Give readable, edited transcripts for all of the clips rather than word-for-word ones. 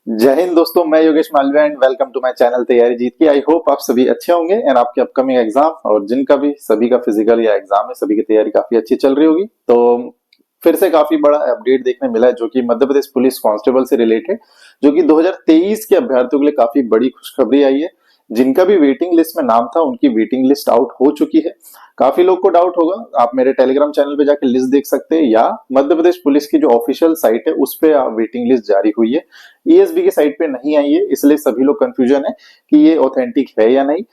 जय हिंद दोस्तों, मैं Yogesh Malviya and welcome to my channel तैयारी जीत की। आई होप आप सभी अच्छे होंगे एंड आपके अपकमिंग एग्जाम और जिनका भी सभी का फिजिकल या एग्जाम है सभी की तैयारी काफी अच्छी चल रही होगी। तो फिर से काफी बड़ा अपडेट देखने मिला है जो कि मध्य प्रदेश पुलिस कांस्टेबल से रिलेटेड, जो कि 2023 के अभ्यर्थियों के लिए काफी बड़ी खुशखबरी आई है। जिनका भी वेटिंग लिस्ट में नाम था उनकी वेटिंग लिस्ट आउट हो चुकी है। काफी लोग को डाउट होगा, आप मेरे टेलीग्राम चैनल पे जाके लिस्ट देख सकते हैं या मध्य प्रदेश पुलिस की जो ऑफिशियल साइट है उस पे वेटिंग लिस्ट जारी हुई है। ईएसबी की साइट पे नहीं आई है, इसलिए सभी लोग कंफ्यूजन है कि ये ऑथेंटिक है या नहीं।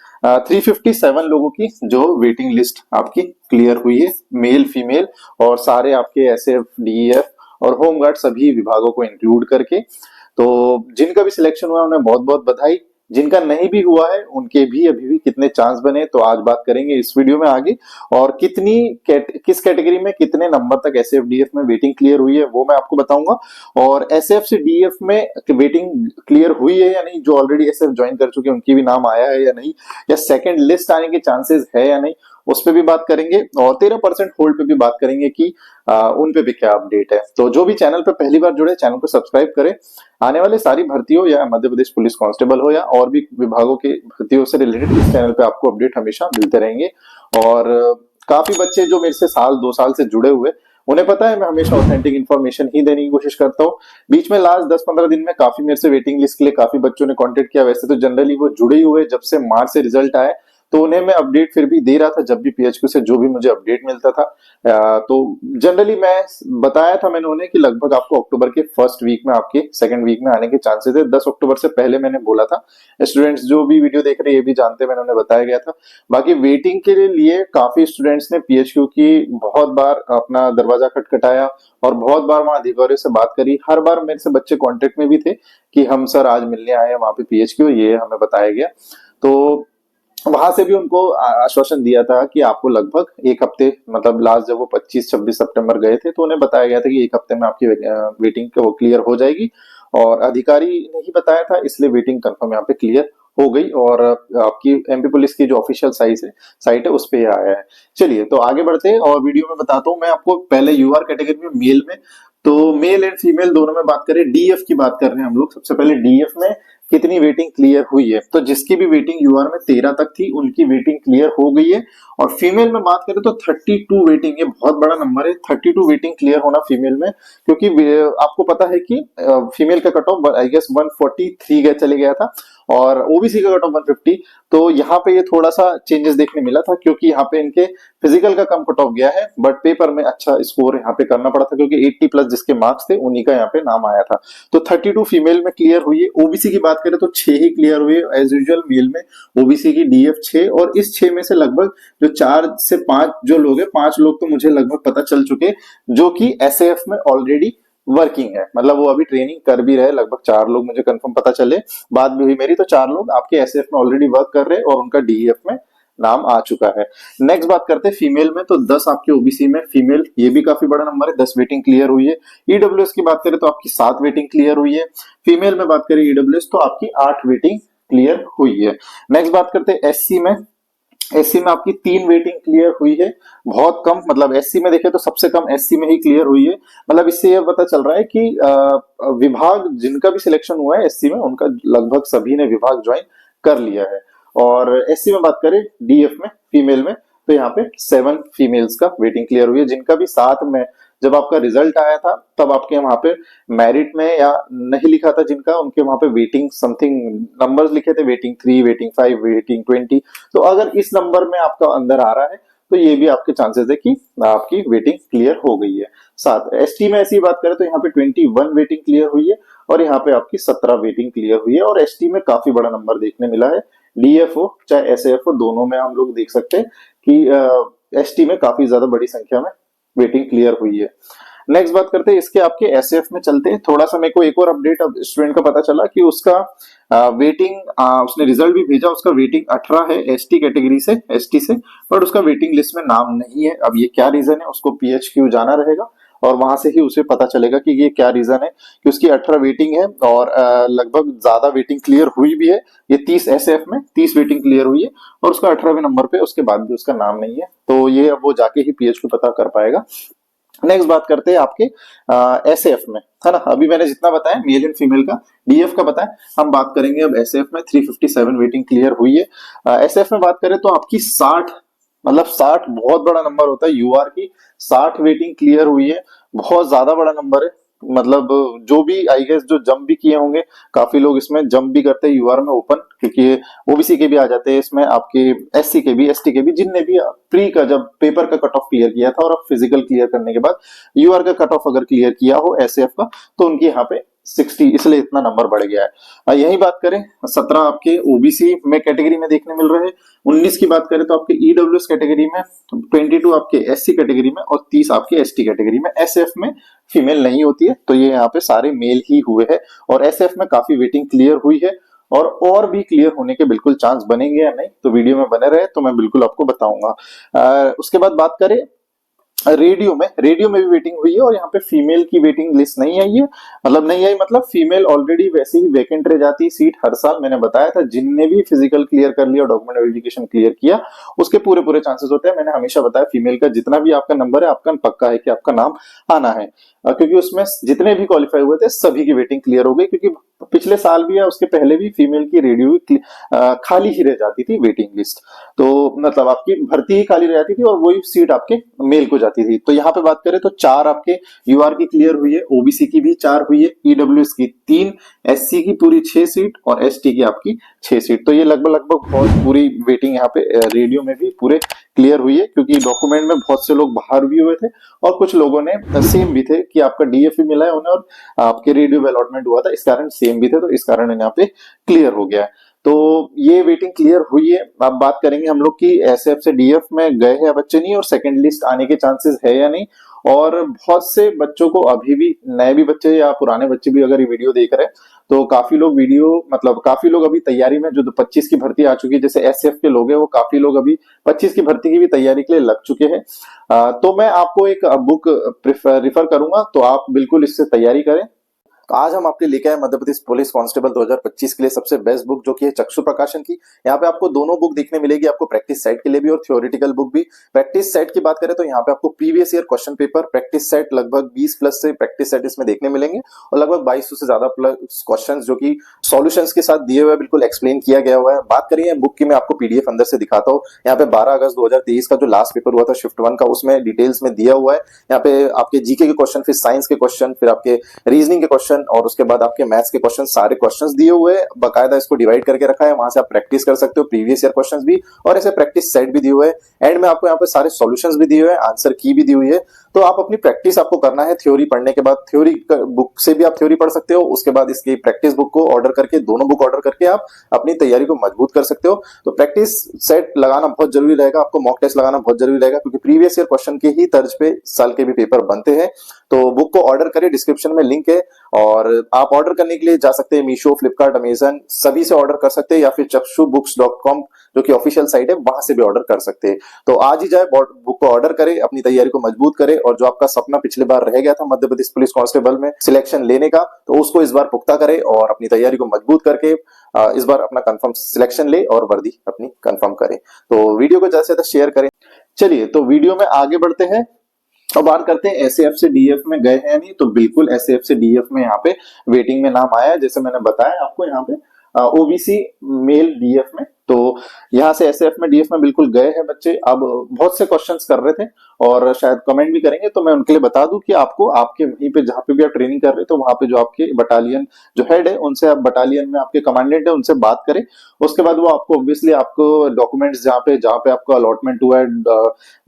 357 लोगों की जो वेटिंग लिस्ट आपकी क्लियर हुई है, मेल फीमेल और सारे आपके एसएफ डीईएफ और होमगार्ड सभी विभागों को इंक्लूड करके। तो जिनका भी सिलेक्शन हुआ उन्हें बहुत बहुत बधाई। जिनका नहीं भी हुआ है उनके भी अभी भी कितने चांस बने, तो आज बात करेंगे इस वीडियो में आगे। और किस कैटेगरी में कितने नंबर तक एसएफ डीएफ में वेटिंग क्लियर हुई है वो मैं आपको बताऊंगा। और एसएफ से डीएफ में वेटिंग क्लियर हुई है या नहीं, जो ऑलरेडी एसएफ ज्वाइन कर चुके हैं उनकी भी नाम आया है या नहीं, या सेकंड लिस्ट आने के चांसेस है या नहीं, उस पर भी बात करेंगे। और 13% होल्ड पे भी बात करेंगे कि उन पे भी क्या अपडेट है। तो जो भी चैनल पे पहली बार जुड़े चैनल को सब्सक्राइब करें। आने वाले सारी भर्तियों या मध्य प्रदेश पुलिस कांस्टेबल हो या और भी विभागों की भर्तियों से रिलेटेड इस चैनल पे आपको अपडेट हमेशा मिलते रहेंगे। और काफी बच्चे जो मेरे से साल 2 साल से जुड़े हुए, उन्हें पता है मैं हमेशा ऑथेंटिक इन्फॉर्मेशन ही देने की कोशिश करता हूँ। बीच में लास्ट 10-15 दिन में काफी मेरे से वेटिंग लिस्ट के लिए काफी बच्चों ने कांटेक्ट किया। वैसे तो जनरली वो जुड़े ही हुए जब से मार्च से रिजल्ट आए, तो उन्हें मैं अपडेट फिर भी दे रहा था जब भी पीएचक्यू से जो भी मुझे अपडेट मिलता था। तो जनरली मैं बताया था मैंने उन्हें कि लगभग आपको अक्टूबर के फर्स्ट वीक में, आपके सेकंड वीक में आने के चांसेस है। 10 अक्टूबर से पहले मैंने बोला था। स्टूडेंट्स जो भी वीडियो देख रहे हैं ये भी जानते हैं, मैंने उन्हें बताया गया था। बाकी वेटिंग के लिए काफी स्टूडेंट्स ने पीएचक्यू की बहुत बार अपना दरवाजा खटखटाया और बहुत बार वहां अधिकारियों से बात करी। हर बार मेरे से बच्चे कांटेक्ट में भी थे कि हम सर आज मिलने आए हैं वहां पे पीएचक्यू, ये हमें बताया गया। तो वहां से भी उनको आश्वासन दिया था कि आपको लगभग एक हफ्ते, मतलब लास्ट जब वो 25-26 सितंबर गए थे तो उन्हें बताया गया था कि एक हफ्ते में आपकी वेटिंग वो क्लियर हो जाएगी। और अधिकारी ने ही बताया था, इसलिए वेटिंग कंफर्म यहाँ पे क्लियर हो गई। और आपकी एमपी पुलिस की जो ऑफिशियल साइट है उस पे आया है। चलिए तो आगे बढ़ते हैं और वीडियो में बताता हूँ मैं आपको। पहले यूआर कैटेगरी में मेल में, तो मेल एंड फीमेल दोनों में बात करें, डीएफ की बात कर रहे हैं हम लोग। सबसे पहले डीएफ में कितनी वेटिंग क्लियर हुई है, तो जिसकी भी वेटिंग यूआर में 13 तक थी उनकी वेटिंग क्लियर हो गई है। और फीमेल में बात करें तो 32 वेटिंग, ये बहुत बड़ा नंबर है 32 वेटिंग क्लियर होना फीमेल में। क्योंकि आपको पता है कि फीमेल का कट ऑफ आई गेस 143 चले गया था और ओबीसी का कट ऑफ 150। तो यहाँ पे ये थोड़ा सा चेंजेस देखने मिला था क्योंकि यहाँ पे इनके फिजिकल का कम कट ऑफ गया है, बट पेपर में अच्छा स्कोर यहाँ पे करना पड़ा था क्योंकि 80+ जिसके मार्क्स थे उन्हीं का यहाँ पे नाम आया था। तो 32 फीमेल में क्लियर हुई है। ओबीसी की बात करें तो 6 ही क्लियर हुई है एज यूजुअल मेल में। ओबीसी की डीएफ 6, और इस 6 में से लगभग जो 4 से 5 जो लोग हैं, 5 लोग तो मुझे लगभग पता चल चुके जो कि एसएएफ में ऑलरेडी वर्किंग है, मतलब वो अभी ट्रेनिंग कर भी रहे। लगभग 4 लोग मुझे कंफर्म पता चले, बात भी हुई मेरी, तो 4 लोग आपके एसएएफ में ऑलरेडी वर्क कर रहे हैं और उनका डीएफ में नाम आ चुका है। नेक्स्ट बात करते हैं फीमेल में, तो 10 आपके ओबीसी में फीमेल, ये भी काफी बड़ा नंबर है, 10 वेटिंग क्लियर हुई है। ईडब्ल्यूएस की बात करें तो आपकी 7 वेटिंग क्लियर हुई है। फीमेल में बात करें ईडब्ल्यूएस तो आपकी 8 वेटिंग क्लियर हुई है। नेक्स्ट बात करते हैं एससी में। एससी में आपकी 3 वेटिंग क्लियर हुई है, बहुत कम, मतलब एससी में देखें तो सबसे कम एससी में ही क्लियर हुई है। मतलब इससे यह पता चल रहा है कि विभाग जिनका भी सिलेक्शन हुआ है एससी में उनका लगभग सभी ने विभाग ज्वाइन कर लिया है। और एससी में बात करें डीएफ में फीमेल में, तो यहाँ पे 7 फीमेल्स का वेटिंग क्लियर हुई है। जिनका भी साथ में जब आपका रिजल्ट आया था तब आपके वहां पे मेरिट में या नहीं लिखा था जिनका, उनके वहां पे वेटिंग समथिंग नंबर्स लिखे थे, वेटिंग 3, वेटिंग 5, वेटिंग 20। तो अगर इस नंबर में आपका अंदर आ रहा है तो ये भी आपके चांसेस है कि आपकी वेटिंग क्लियर हो गई है। साथ एसटी में ऐसी बात करें तो यहाँ पे 21 वेटिंग क्लियर हुई है और यहाँ पे आपकी 17 वेटिंग क्लियर हुई है। और एसटी में काफी बड़ा नंबर देखने मिला है। डीएफओ चाहे एसएफओ दोनों में हम लोग देख सकते हैं कि एसटी में काफी ज्यादा बड़ी संख्या में वेटिंग क्लियर हुई है। नेक्स्ट बात करते हैं इसके आपके एसएफ में चलते हैं। थोड़ा सा मेरे को एक और अपडेट अब स्टूडेंट का पता चला कि उसका वेटिंग, उसने रिजल्ट भी भेजा, उसका वेटिंग 18 है एसटी कैटेगरी से, एसटी से, बट उसका वेटिंग लिस्ट में नाम नहीं है। अब ये क्या रीजन है, उसको पीएचक्यू जाना रहेगा और वहां से ही उसे पता चलेगा कि ये क्या रीजन है कि उसकी 18 वेटिंग है और लगभग ज्यादा वेटिंग क्लियर हुई भी है। ये 30 एसएफ में 30 वेटिंग क्लियर हुई है और उसका 18वें नंबर पे उसके बाद भी उसका नाम नहीं है। तो ये अब वो जाके ही पीएचक्यू पता कर पाएगा। नेक्स्ट बात करते हैं आपके एसएफ में, है ना। अभी मैंने जितना बताया मेल एंड फीमेल का, डीएफ का बताया, हम बात करेंगे अब एसएफ में। 357 वेटिंग क्लियर हुई है। एसएफ में बात करें तो आपकी 60, मतलब 60 बहुत बड़ा नंबर होता है। यूआर की 60 वेटिंग क्लियर हुई है, बहुत ज्यादा बड़ा नंबर है। मतलब जो भी आई गेस जो जंप भी किए होंगे, काफी लोग इसमें जंप भी करते हैं यूआर में ओपन, क्योंकि ओबीसी के भी आ जाते हैं इसमें, आपके एससी के भी, एसटी के भी, जिनने भी प्री का जब पेपर का कट ऑफ क्लियर किया था और अब फिजिकल क्लियर करने के बाद यूआर का कट ऑफ अगर क्लियर किया हो एसएफ का, तो उनकी यहाँ पे 60, इसलिए इतना नंबर बढ़ गया है। यही बात करें 17 आपके ओबीसी में कैटेगरी में देखने मिल रहे हैं। 19 की बात करें तो आपके ईडब्ल्यूएस कैटेगरी में, 22 आपके एससी कैटेगरी में और 30 आपके एसटी कैटेगरी में। एसएफ में फीमेल नहीं होती है, तो ये यहाँ पे सारे मेल ही हुए हैं। और एसएफ में काफी वेटिंग क्लियर हुई है और भी क्लियर होने के बिल्कुल चांस बनेंगे या नहीं, तो वीडियो में बने रहे तो मैं बिल्कुल आपको बताऊंगा। उसके बाद बात करें रेडियो में भी वेटिंग हुई है और यहाँ पे फीमेल की वेटिंग लिस्ट नहीं आई है। मतलब नहीं आई मतलब फीमेल ऑलरेडी वैसे ही वेकेंट रह जाती है सीट हर साल। मैंने बताया था जिनने भी फिजिकल क्लियर कर लिया, डॉक्यूमेंट वेरिफिकेशन क्लियर किया, उसके पूरे चांसेस होते हैं। मैंने हमेशा बताया फीमेल का जितना भी आपका नंबर है, आपका पक्का है कि आपका नाम आना है, क्योंकि उसमें जितने भी क्वालिफाई हुए थे सभी की वेटिंग क्लियर हो गई। क्योंकि पिछले साल भी या उसके पहले भी फीमेल की रेडियो खाली ही रह जाती थी वेटिंग लिस्ट, तो मतलब आपकी भर्ती ही खाली रह जाती थी और वही सीट आपके मेल को जाती थी। तो यहाँ पे बात करें तो 4 आपके यूआर की क्लियर हुई है, ओबीसी की भी 4 हुई है, ईडब्ल्यूएस की 3, एससी की पूरी 6 सीट और एसटी की आपकी 6 सीट। तो ये लगभग बहुत पूरी वेटिंग यहाँ पे रेडियो में भी पूरे क्लियर हुई है, क्योंकि डॉक्यूमेंट में बहुत से लोग बाहर भी हुए थे और कुछ लोगों ने सेम भी थे कि आपका डीएफ भी मिला है उन्हें और आपके रेडियो में अलॉटमेंट हुआ था, इस कारण सेम भी थे, तो इस कारण यहाँ पे क्लियर हो गया। तो ये वेटिंग क्लियर हुई है। अब बात करेंगे हम लोग की एसएफ से डीएफ में गए हैं बच्चे नहीं, और सेकंड लिस्ट आने के चांसेस है या नहीं। और बहुत से बच्चों को अभी भी, नए भी बच्चे या पुराने बच्चे भी अगर ये वीडियो देख रहे हैं, तो काफी लोग काफी लोग अभी तैयारी में, जो 25 की भर्ती आ चुकी है, जैसे एसएफ के लोग हैं, वो काफी लोग अभी 25 की भर्ती की भी तैयारी के लिए लग चुके हैं। तो मैं आपको एक बुक रिफर करूंगा, तो आप बिल्कुल इससे तैयारी करें। तो आज हम आपके लेके आए मध्य प्रदेश पुलिस कांस्टेबल 2025 के लिए सबसे बेस्ट बुक, जो कि है चक्षु प्रकाशन की। यहाँ पे आपको दोनों बुक देखने मिलेगी, आपको प्रैक्टिस सेट के लिए भी और थ्योरेटिकल बुक भी। प्रैक्टिस सेट की बात करें तो यहाँ पे आपको previous year question paper practice set लगभग 20 प्लस से प्रैक्टिस सेट इसमें देखने मिलेंगे और लगभग 2200 से ज्यादा प्लस क्वेश्चन जो कि सॉल्यूशंस के साथ दिए हुए, बिल्कुल एक्सप्लेन किया गया हुआ है। बात करिए बुक की, मैं आपको पीडीएफ अंदर से दिखाता हूँ। यहाँ पे 12 अगस्त 2023 का जो लास्ट पेपर हुआ था शिफ्ट 1 का, उसमें डिटेल्स में दिया हुआ है। यहाँ पे आपके जीके के क्वेश्चन, फिर साइंस के क्वेश्चन, फिर आपके रीजनिंग के क्वेश्चन और उसके बाद आपके मैथ्स के क्वेश्चन, सारे क्वेश्चंस दिए हुए हैं। बकायदा इसको डिवाइड करके रखा है, वहां से आप प्रैक्टिस कर सकते हो, प्रीवियस ईयर क्वेश्चंस भी और ऐसे प्रैक्टिस सेट भी दिए हुए हैं। एंड में आपको यहाँ पे सारे सॉल्यूशंस भी दिए हुए हैं, आंसर की भी दी हुई है। तो आप अपनी प्रैक्टिस आपको करना है। थ्योरी पढ़ने के बाद थ्योरी बुक से भी आप थ्योरी पढ़ सकते हो, उसके बाद इसकी प्रैक्टिस बुक को ऑर्डर करके, दोनों बुक ऑर्डर करके आप अपनी तैयारी को मजबूत कर सकते हो। तो प्रैक्टिस सेट लगाना बहुत जरूरी रहेगा, आपको मॉक टेस्ट लगाना बहुत जरूरी रहेगा, क्योंकि प्रीवियस ईयर क्वेश्चन के ही तर्ज पे साल के भी पेपर बनते हैं। तो बुक को ऑर्डर करें, डिस्क्रिप्शन में लिंक है और आप ऑर्डर करने के लिए जा सकते हैं मीशो, फ्लिपकार्ट, अमेजन, सभी से ऑर्डर कर सकते हैं, या फिर chakshubooks.com जो कि ऑफिशियल साइट है, वहां से भी ऑर्डर कर सकते हैं। तो आज ही जाए, बुक को ऑर्डर करें, अपनी तैयारी को मजबूत करें और जो आपका सपना पिछले बार रह गया था मध्य प्रदेश पुलिस कांस्टेबल में सिलेक्शन लेने का, तो उसको इस बार पुख्ता करें और अपनी तैयारी को मजबूत करके इस बार अपना कंफर्म सिलेक्शन ले और वर्दी अपनी कंफर्म करें। तो वीडियो को ज्यादा से ज्यादा शेयर करें। चलिए तो वीडियो में आगे बढ़ते हैं और बात करते हैं एसएफ से डीएफ में गए हैं नहीं, तो बिल्कुल एसएफ से डीएफ में यहाँ पे वेटिंग में नाम आया है। जैसे मैंने बताया आपको, यहाँ पे ओबीसी मेल डीएफ में, तो यहाँ से एसएफ में डीएफ में बिल्कुल गए हैं बच्चे। अब बहुत से क्वेश्चंस कर रहे थे और शायद कमेंट भी करेंगे, तो मैं उनके लिए बता दूं कि आपको आपके वहीं पे जहां पे भी आप ट्रेनिंग कर रहे हैं, तो वहां पे जो आपके बटालियन जो हेड है, उनसे आप, बटालियन में आपके कमांडेंट है, उनसे बात करें। उसके बाद वो आपको ऑब्वियसली आपको डॉक्यूमेंट्स जहाँ पे आपको अलॉटमेंट हुआ है,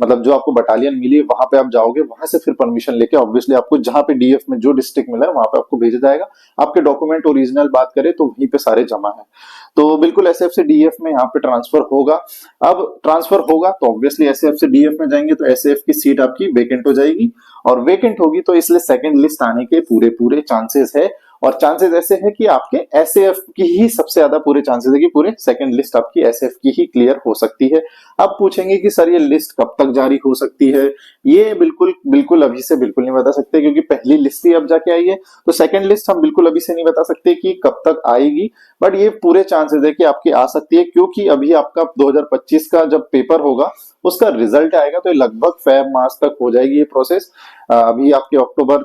मतलब जो आपको बटालियन मिली है वहां पे आप जाओगे, वहां से फिर परमिशन लेके ऑब्वियसली आपको जहां पे डीएफ में जो डिस्ट्रिक्ट मिला है वहां पे आपको भेजा जाएगा। आपके डॉक्यूमेंट ओरिजिनल बात करें तो वहीं पे सारे जमा है। तो बिल्कुल एसएफ से डीएफ में यहाँ पे ट्रांसफर होगा। अब ट्रांसफर होगा तो ऑब्वियसली एसएफ से डीएफ में जाएंगे तो एसएफ की सीट आपकी वेकेंट हो जाएगी, और वेकेंट होगी तो इसलिए सेकंड लिस्ट आने के पूरे चांसेस है। और चांसेस ऐसे है कि आपके एसएफ की ही सबसे ज्यादा पूरे चांसेस है कि पूरे सेकंड लिस्ट आपकी एसएफ की ही क्लियर हो सकती है। अब पूछेंगे कि सर ये लिस्ट कब तक जारी हो सकती है, ये बिल्कुल अभी से बिल्कुल नहीं बता सकते, क्योंकि पहली लिस्ट ही अब जाके आई है। तो सेकंड लिस्ट हम बिल्कुल अभी से नहीं बता सकते कि कब तक आएगी, बट ये पूरे चांसेस है कि आपकी आ सकती है, क्योंकि अभी आपका 2025 का जब पेपर होगा उसका रिजल्ट आएगा। तो ये लगभग फेब मार्च तक हो जाएगी ये प्रोसेस। अभी आपके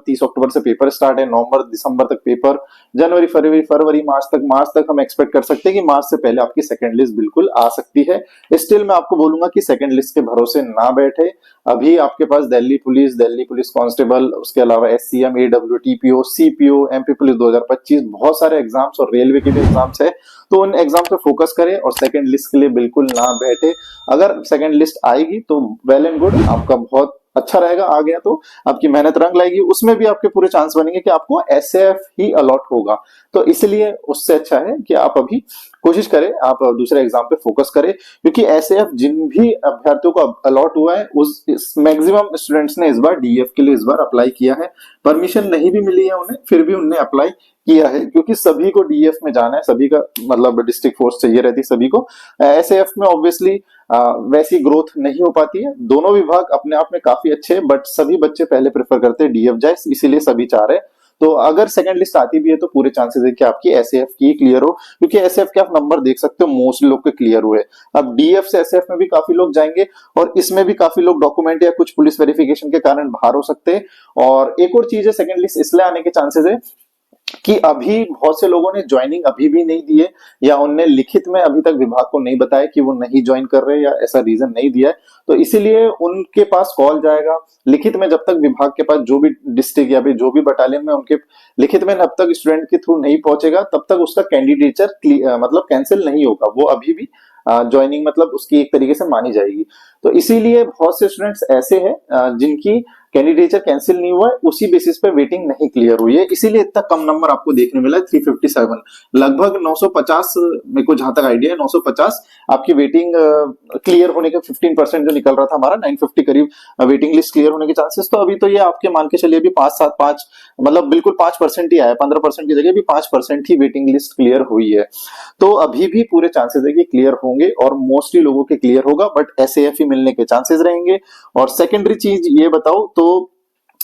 30 अक्टूबर से पेपर स्टार्ट है, नवंबर दिसंबर तक पेपर, जनवरी फरवरी मार्च तक हम एक्सपेक्ट कर सकते हैं कि मार्च से पहले आपकी सेकंड लिस्ट बिल्कुल आ सकती है। स्टिल मैं आपको बोलूंगा कि सेकंड लिस्ट के भरोसे ना बैठे। अभी आपके पास दिल्ली पुलिस कांस्टेबल, उसके अलावा SCM, AW, TPO, CPO, MP police 2025, बहुत सारे एग्जाम्स और रेलवे के भी एग्जाम्स है। तो उन एग्जाम पे फोकस करें और सेकंड लिस्ट के लिए बिल्कुल ना बैठे। अगर सेकंड लिस्ट आएगी तो वेल एंड गुड, आपका बहुत अच्छा रहेगा। आ गया तो आपकी मेहनत रंग लाएगी, उसमें भी आपके पूरे चांस बनेंगे कि आपको एसएएफ ही अलॉट होगा। तो इसलिए उससे अच्छा है कि आप अभी कोशिश करें, आप दूसरे एग्जाम पे फोकस करें, क्योंकि एसएएफ जिन भी अभ्यर्थियों को अलॉट हुआ है उस मैक्सिमम स्टूडेंट्स ने इस बार डीएफ के लिए इस बार अप्लाई किया है। परमिशन नहीं भी मिली है उन्हें, फिर भी उन्होंने अप्लाई किया है, क्योंकि सभी को डीएफ में जाना है, सभी का मतलब डिस्ट्रिक्ट फोर्स चाहिए रहती सभी को। एसएएफ में ऑब्वियसली वैसी ग्रोथ नहीं हो पाती है। दोनों विभाग अपने आप में काफी अच्छे हैं, बट सभी बच्चे पहले प्रेफर करते हैं डीएफ जाए, इसीलिए सभी चाह रहे हैं। तो अगर सेकंड लिस्ट आती भी है तो पूरे चांसेस है कि आपकी एसएएफ की क्लियर हो, क्योंकि एसएएफ के आप नंबर देख सकते हो मोस्टली लोग के क्लियर हुए। अब डीएफ से एसएएफ में भी काफी लोग जाएंगे और इसमें भी काफी लोग डॉक्यूमेंट या कुछ पुलिस वेरिफिकेशन के कारण बाहर हो सकते हैं। और एक और चीज है, सेकंड लिस्ट इसलिए आने के चांसेस है कि अभी बहुत से लोगों ने ज्वाइनिंग अभी भी नहीं दी है, या उनने लिखित में अभी तक विभाग को नहीं बताया कि वो नहीं ज्वाइन कर रहे, या ऐसा रीजन नहीं दिया है। तो इसीलिए उनके पास कॉल जाएगा लिखित में, जब तक विभाग के पास जो भी डिस्ट्रिक्ट या जो भी बटालियन में उनके लिखित में जब तक स्टूडेंट के थ्रू नहीं पहुंचेगा तब तक उसका कैंडिडेचर मतलब कैंसिल नहीं होगा, वो अभी भी ज्वाइनिंग मतलब उसकी एक तरीके से मानी जाएगी। तो इसीलिए बहुत से स्टूडेंट्स ऐसे हैं जिनकी कैंडिडेचर कैंसिल नहीं हुआ है, उसी बेसिस पे वेटिंग नहीं क्लियर हुई है, इसीलिए इतना कम नंबर आपको देखने मिला है 357। लगभग 950, मेरे को जहां तक आइडिया है 950 आपकी वेटिंग क्लियर होने के 15% जो निकल रहा था हमारा 950 करीब वेटिंग लिस्ट क्लियर होने के चांसेस। तो अभी तो ये आपके मान के चलिए अभी 5-7-5 मतलब बिल्कुल 5% ही आया, 15% की जगह भी 5% ही वेटिंग लिस्ट क्लियर हुई है। तो अभी भी पूरे चांसेस है कि क्लियर होंगे और मोस्टली लोगों के क्लियर होगा, बट एसएएफ ही मिलने के चांसेस रहेंगे। और सेकेंडरी चीज ये बताओ तो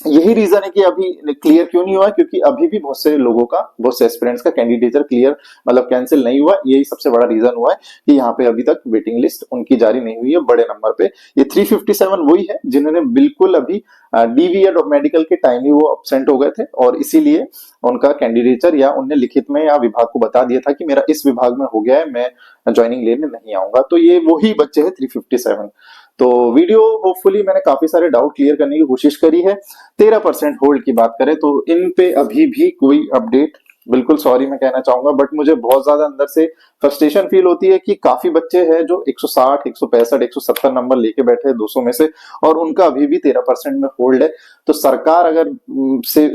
यही रीजन है कि अभी क्लियर क्यों नहीं हुआ, क्योंकि अभी भी बहुत से लोगों का, बहुत से एस्पिरेंट्स का कैंडिडेचर क्लियर मतलब कैंसिल नहीं हुआ। यही सबसे बड़ा रीजन हुआ है कि यहाँ पे अभी तक वेटिंग लिस्ट उनकी जारी नहीं हुई है बड़े नंबर पे। ये 357 वही है जिन्होंने बिल्कुल अभी डीवीएड और मेडिकल के टाइम ही वो एब्सेंट हो गए थे, और इसीलिए उनका कैंडिडेचर या उनने लिखित में या विभाग को बता दिया था कि मेरा इस विभाग में हो गया है, मैं ज्वाइनिंग लेने नहीं आऊंगा। तो ये वही बच्चे हैं 357। तो वीडियो होपफुली मैंने काफी सारे डाउट क्लियर करने की कोशिश करी है। 13% होल्ड की बात करें तो इन पे अभी भी कोई अपडेट, बिल्कुल सॉरी मैं कहना चाहूंगा, बट मुझे बहुत ज्यादा अंदर से फ्रस्ट्रेशन फील होती है कि काफी बच्चे हैं जो 160, 165, 170 नंबर लेके बैठे हैं 200 में से, और उनका अभी भी 13% में होल्ड है। तो सरकार अगर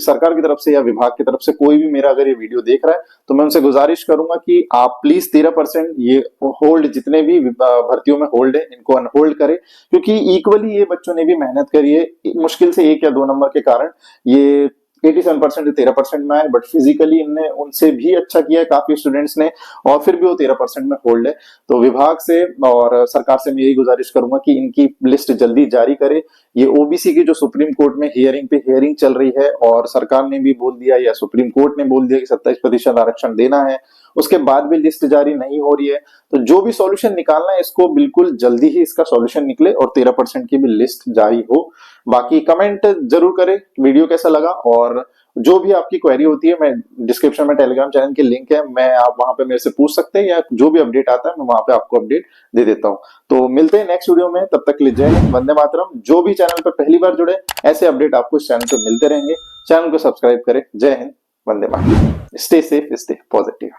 सरकार की तरफ से या विभाग की तरफ से कोई भी मेरा अगर ये वीडियो देख रहा है तो मैं उनसे गुजारिश करूंगा कि आप प्लीज 13% ये होल्ड, जितने भी भर्तियों में होल्ड है इनको अनहोल्ड करें, क्योंकि इक्वली ये बच्चों ने भी मेहनत करी है। मुश्किल से 1 या 2 नंबर के कारण ये 87% 13% में आए, बट फिजिकली इनने उनसे भी अच्छा किया है काफी स्टूडेंट्स ने, और फिर भी वो 13% में होल्ड है। तो विभाग से और सरकार से मैं यही गुजारिश करूंगा कि इनकी लिस्ट जल्दी जारी करे। ये ओबीसी की जो सुप्रीम कोर्ट में हियरिंग चल रही है, और सरकार ने भी बोल दिया या सुप्रीम कोर्ट ने बोल दिया कि 27% आरक्षण देना है, उसके बाद भी लिस्ट जारी नहीं हो रही है। तो जो भी सॉल्यूशन निकालना है इसको बिल्कुल जल्दी ही इसका सॉल्यूशन निकले और 13% की भी लिस्ट जारी हो। बाकी कमेंट जरूर करें वीडियो कैसा लगा, और जो भी आपकी क्वेरी होती है मैं डिस्क्रिप्शन में टेलीग्राम चैनल की लिंक है, मैं आप वहां पे मेरे से पूछ सकते हैं, या जो भी अपडेट आता है मैं वहां पे आपको अपडेट दे देता हूं। तो मिलते हैं नेक्स्ट वीडियो में, तब तक के लिए जय हिंद, वंदे मातरम। जो भी चैनल पर पहली बार जुड़े ऐसे अपडेट आपको इस चैनल पे मिलते रहेंगे। चैनल को सब्सक्राइब करें। जय हिंद, वंदे मातरम। Stay safe, stay positive.